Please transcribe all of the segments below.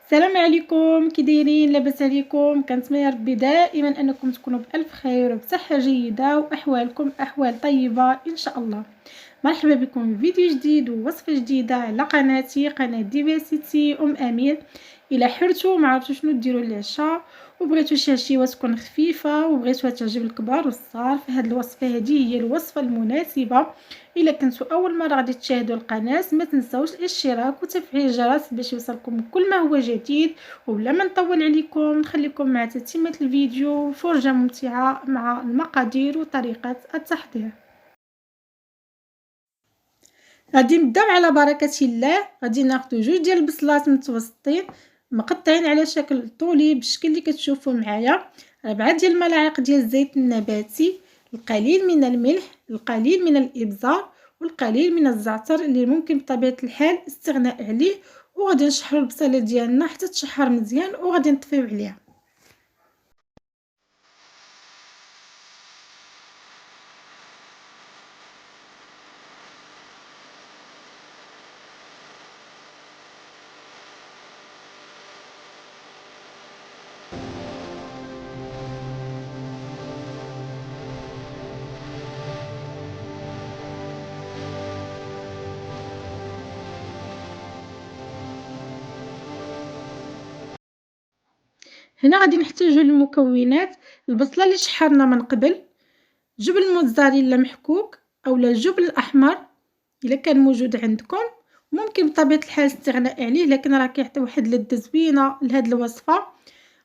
السلام عليكم، كي دايرين؟ لاباس عليكم؟ كنتمنى ربي دائما انكم تكونوا بالف خير وبصحه جيده واحوالكم احوال طيبه ان شاء الله. مرحبا بكم في فيديو جديد ووصفه جديده على قناتي، قناه ديفيرسيتي امير. الى حرتوا ما عرفتوا شنو ديروا للعشاء وبغيتوا شي عشيوه تكون خفيفه وبغيتوها تعجب الكبار والصغار، فهاد الوصفه هذه هي الوصفه المناسبه. الا كنتوا اول مره غادي تشاهدوا القناه ما تنساوش الاشتراك وتفعيل الجرس باش يوصلكم كل ما هو جديد. وبلا ما نطول عليكم نخليكم مع تتمه الفيديو، فرجه ممتعه مع المقادير وطريقه التحضير. غادي نبداو على بركه الله. غادي ناخذ جوج ديال البصلات متوسطين مقطعين على شكل طولي بالشكل اللي كتشوفوا معايا، 4 ديال الملاعق ديال الزيت النباتي، القليل من الملح، القليل من الابزار، والقليل من الزعتر اللي ممكن بطبيعه الحال استغناء عليه. وغادي نشحروا البصله ديالنا حتى تشحر مزيان وغادي نطفيو عليها. هنا غادي نحتاجو المكونات: البصله اللي شحرنا من قبل، جبن موتزاريلا محكوك اولا الجبن الاحمر الا كان موجود عندكم، ممكن بطبيعه الحال الاستغناء عليه لكن راه كيعطي واحد اللذه زوينه لهاد الوصفه.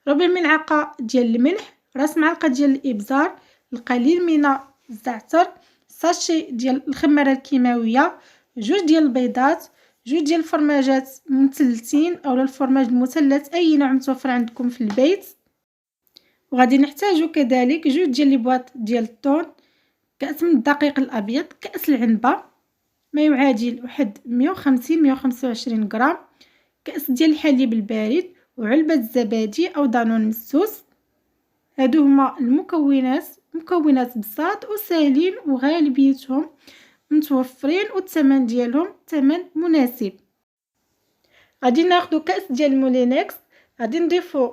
ربع ملعقه ديال الملح، راس معلقه ديال الابزار، القليل من الزعتر، ساشي ديال الخماره الكيماويه، جوج ديال البيضات، جوج ديال الفرماجات مثلثين اولا الفرماج المثلث اي نوع متوفر عندكم في البيت. وغادي نحتاجو كذلك جوج ديال لي ديال الطون، كاس من الدقيق الابيض، كاس العنبه ما يعادل واحد 150-125 غرام، كاس ديال الحليب البارد، وعلبه الزبادي او دانون مسوس. هادو هما المكونات، مكونات بساط وسهلين وغالبيتهم متوفرين والثمن ديالهم ثمن مناسب. غادي ناخذ كاس ديال مولينكس، غادي نضيفو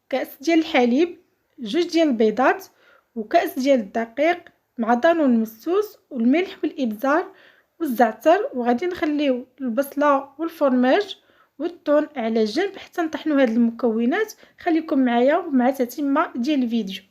كاس ديال الحليب، جوج ديال البيضات، وكاس ديال الدقيق مع دانون مسوس والملح والابزار والزعتر. وغادي نخليو البصله والفرماج والثوم على جنب حتى نطحنوا هاد المكونات. خليكم معايا ومع تتمه ديال الفيديو.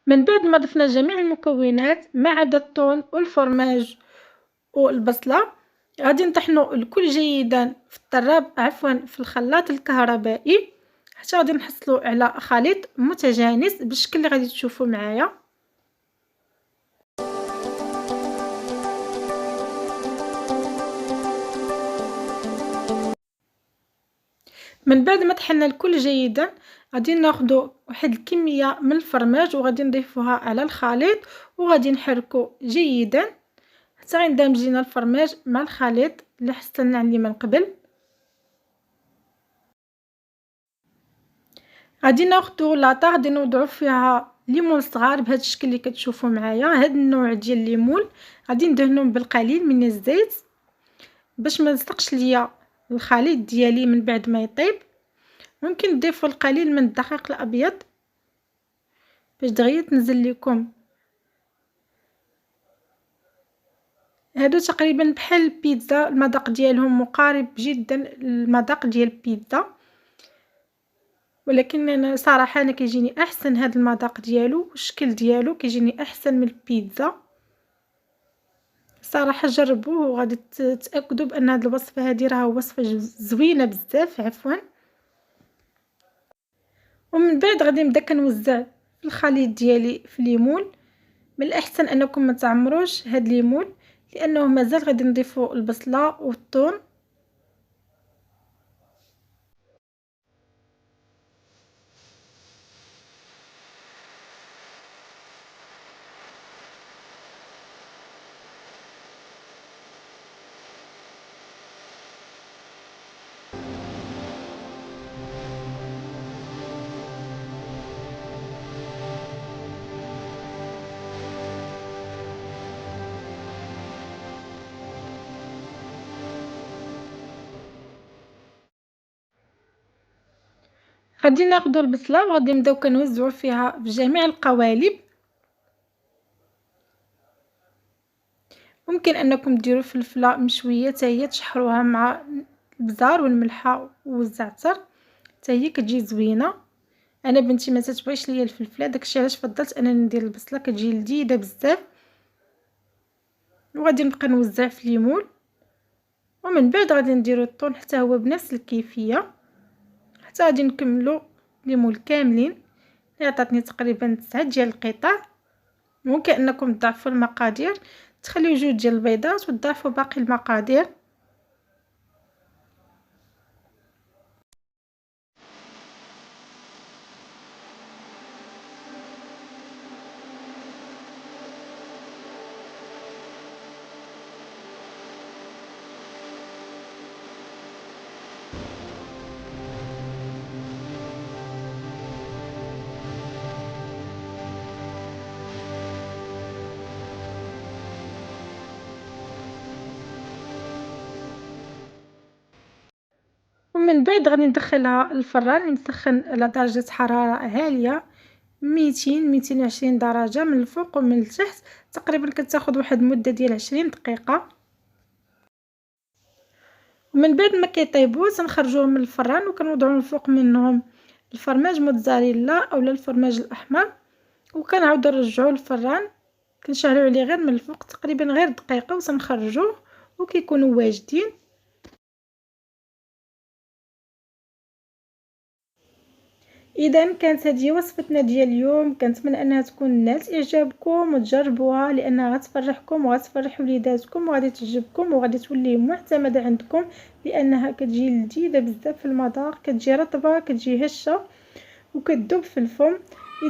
من بعد ما ضفنا جميع المكونات ما عدا الثوم والفرماج والبصله، غادي نطحنوا الكل جيدا في الطراب، عفوا في الخلاط الكهربائي، حتى غادي نحصلوا على خليط متجانس بالشكل اللي غادي تشوفوا معايا. من بعد ما طحنا الكل جيدا غادي ناخذ واحد الكميه من الفرماج وغادي نضيفوها على الخليط وغادي نحركو جيدا حتى غيندمج لينا الفرماج مع الخليط اللي حصلنا عليه من قبل. غادي ناخذ لاطه غادي نوضعو فيها ليمون صغار بهذا الشكل اللي كتشوفوا معايا. هذا النوع ديال الليمون غادي ندهنوه بالقليل من الزيت باش ما يلصقش ليا الخليط ديالي من بعد ما يطيب. ممكن تضيفوا القليل من الدقيق الابيض باش دغيا تنزل لكم. هادو تقريبا بحال البيتزا، المذاق ديالهم مقارب جدا للمذاق ديال البيتزا، ولكن انا صراحه انا كيجيني احسن هذا المذاق ديالو والشكل ديالو كيجيني احسن من البيتزا صراحه. جربوه وغادي تتاكدوا بان هذه الوصفه هذه راه وصفه زوينه بزاف عفوا. ومن بعد غادي نبدا كنوزع الخليط ديالي في الليمون من الأحسن أنكم ما تعمروش هاد الليمون لأنه مازال غادي نضيفوا البصلة والثوم. غادي ناخدو البصلة وغادي نبداو كنوزعو فيها في جميع القوالب. ممكن انكم ديروا فلفله مشويه حتى هي تشحروها مع البزار والملحه والزعتر حتى هي كتجي زوينه. انا بنتي ما تتبغيش ليا الفلفله، داكشي علاش فضلت انني ندير البصله، كتجي لذيذه بزاف. وغادي نبقى نوزع في الليمون، ومن بعد غادي نديرو الطون حتى هو بنفس الكيفيه، حتى غادي نكملو الليمون كاملين اللي عطاتني تقريبا 9 ديال القطع. ممكن انكم تضاعفوا المقادير، تخليو 2 ديال البيضات وتضاعفوا باقي المقادير. ومن بعد غادي ندخلها الفران، نسخن على درجة حرارة عالية 200 220 درجة من الفوق ومن التحت. تقريبا كتاخذ واحد المدة ديال 20 دقيقة. ومن بعد ما كيطيبوا تنخرجوهم من الفران وكنوضعوا من الفوق منهم الفرماج موتزاريلا اولا الفرماج الاحمر، وكنعاودوا نرجعوه للفران، كنشعلوا عليه غير من الفوق تقريبا غير دقيقة وتنخرجوه وكيكونوا واجدين. اذا كانت هذه وصفتنا ديال اليوم، كنتمنى انها تكون نالت اعجابكم وتجربوها لانها غتفرحكم وغتفرح وليداتكم وغادي تعجبكم وغادي تولي معتمده عندكم، لانها كتجي لذيذه بزاف في المذاق، كتجي رطبه كتجي هشه وكتذوب في الفم.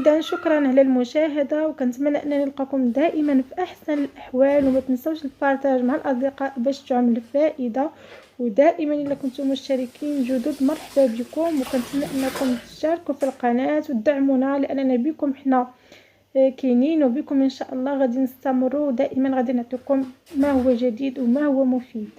اذا شكرا على المشاهده، وكنتمنى انني نلقاكم دائما في احسن الاحوال، وما تنسوش البارطاج مع الاصدقاء باش تعمل الفائده. ودائما الا كنتم مشتركين جدد مرحبا بكم، وكنتمنى انكم تشاركوا في القناه وتدعمونا لاننا بكم حنا كاينين، وبكم ان شاء الله غادي نستمروا دائما، غادي نعطيكم ما هو جديد وما هو مفيد.